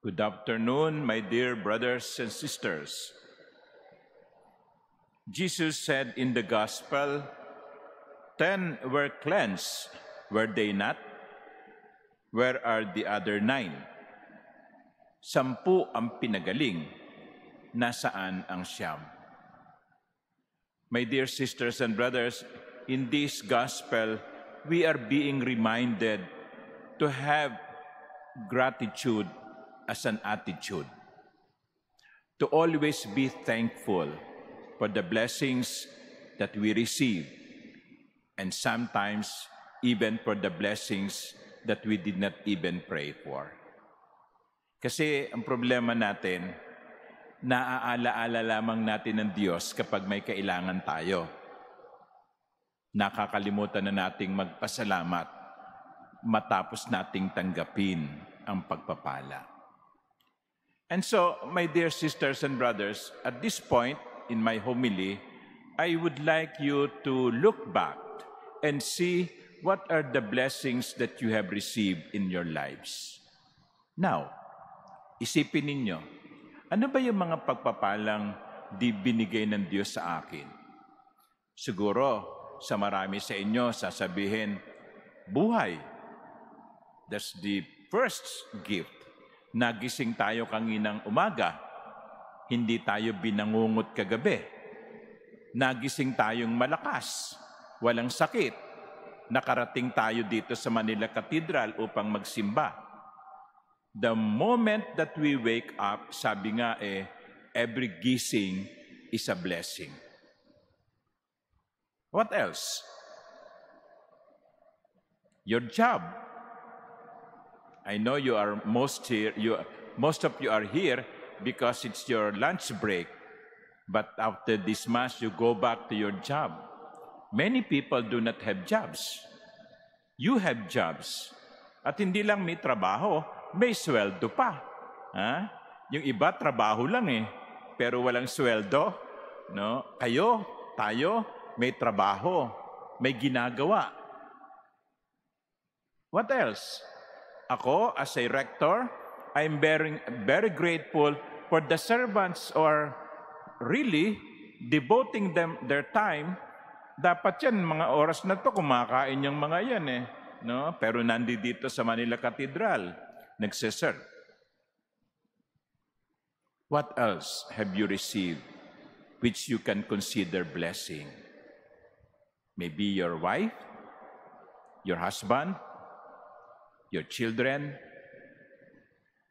Good afternoon, my dear brothers and sisters. Jesus said in the Gospel, 10 were cleansed, were they not? Where are the other 9? 10 ang pinagaling, nasaan ang 9? My dear sisters and brothers, in this Gospel, we are being reminded to have gratitude as an attitude, to always be thankful for the blessings that we receive, and sometimes even for the blessings that we did not even pray for. Kasi ang problema natin, naaala-ala lamang natin ng Diyos kapag may kailangan tayo. Nakakalimutan na nating magpasalamat matapos nating tanggapin ang pagpapala. And so, my dear sisters and brothers, at this point in my homily, I would like you to look back and see what are the blessings that you have received in your lives. Now, isipin ninyo, ano ba yung mga pagpapalang binigay ng Diyos sa akin? Siguro, sa marami sa inyo, sasabihin, buhay. That's the first gift. Nagising tayo kanginang umaga, hindi tayo binangungot kagabi. Nagising tayong malakas, walang sakit. Nakarating tayo dito sa Manila Cathedral upang magsimba. The moment that we wake up, sabi nga every gising is a blessing. What else? Your job. I know you are most of you are here because it's your lunch break. But after this Mass, you go back to your job. Many people do not have jobs. You have jobs. At hindi lang may trabaho, may sweldo pa. Ha? Yung iba, trabaho lang pero walang sweldo. No? Kayo, tayo, may trabaho, may ginagawa. What else? Ako, as a rector, I'm very grateful for the servants or really devoting their time. Dapat yan, mga oras na to, kumakain yung mga yan no? Pero nandito sa Manila Cathedral, nagsiserve. What else have you received which you can consider blessing? Maybe your wife, your husband, your children,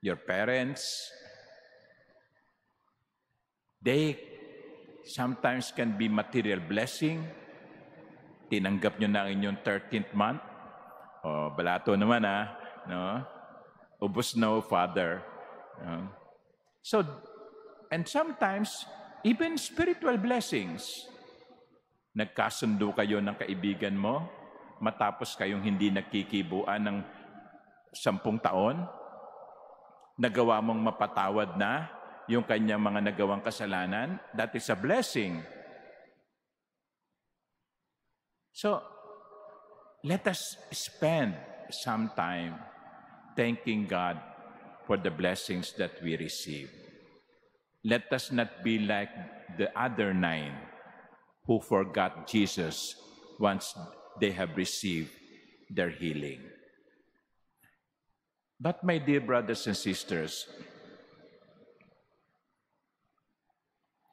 your parents. They sometimes can be material blessing. Tinanggap nyo na ang inyong 13th month. Balato naman no? Ubos na Father. So, and sometimes, even spiritual blessings. Nagkasundo kayo ng kaibigan mo, matapos kayong hindi nagkikibuan ng 10 taon, nagawa mong mapatawad na yung kanyang mga nagawang kasalanan, that is a blessing. So, let us spend some time thanking God for the blessings that we receive. Let us not be like the other 9 who forgot Jesus once they have received their healing. But my dear brothers and sisters,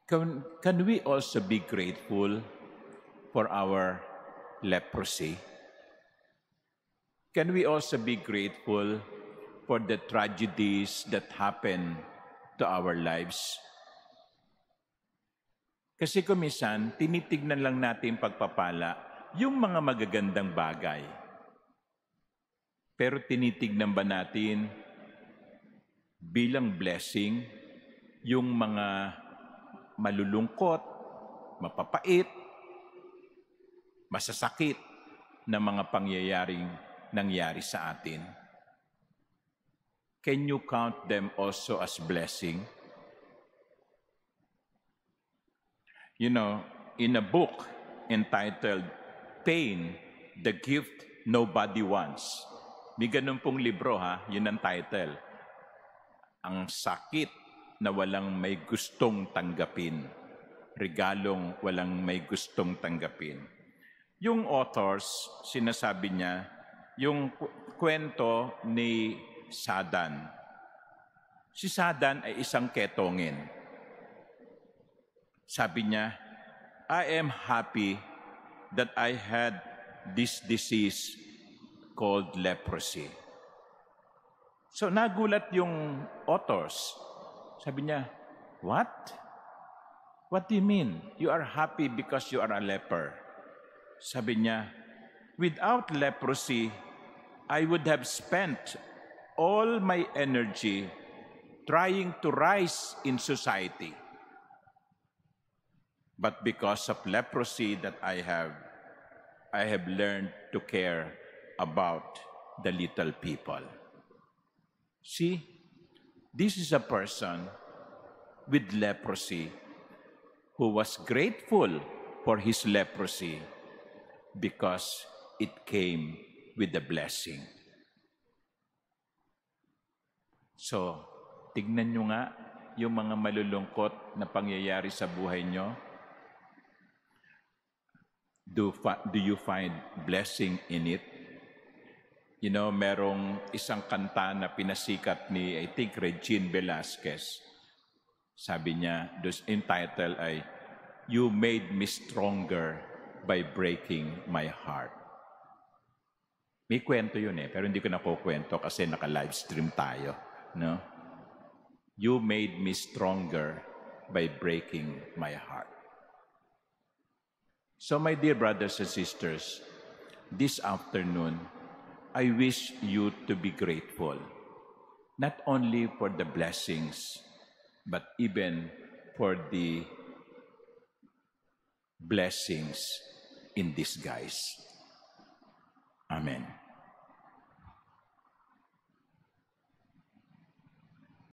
can we also be grateful for our leprosy? Can we also be grateful for the tragedies that happen to our lives? Kasi kumisan, tinitignan lang natin pagpapala yung mga magagandang bagay. Pero tinitignan ba natin bilang blessing yung mga malulungkot, mapapait, masasakit na mga pangyayaring nangyari sa atin? Can you count them also as blessing? You know, in a book entitled Pain, the Gift Nobody Wants. May ganun pong libro yun ang title. ang sakit na walang may gustong tanggapin, regalong walang may gustong tanggapin. Yung authors, sinasabi niya, yung kwento ni Sadan. Si Sadan ay isang ketongin. Sabi niya, I am happy that I had this disease called leprosy. So nagulat yung authors. Sabi niya, what? What do you mean? You are happy because you are a leper. Sabi niya, without leprosy, I would have spent all my energy trying to rise in society. But because of leprosy that I have learned to care about the little people. See, this is a person with leprosy who was grateful for his leprosy because it came with a blessing. So, tignan nyo nga yung mga malulungkot na pangyayari sa buhay nyo. Do you find blessing in it? You know, merong isang kanta na pinasikat ni, I think, Regine Velasquez. Sabi niya, entitled ay, You Made Me Stronger by Breaking My Heart. May kwento yun pero hindi ko na kukwento kasi naka-livestream tayo. No? You made me stronger by breaking my heart. So my dear brothers and sisters, this afternoon, I wish you to be grateful, not only for the blessings, but even for the blessings in disguise. Amen.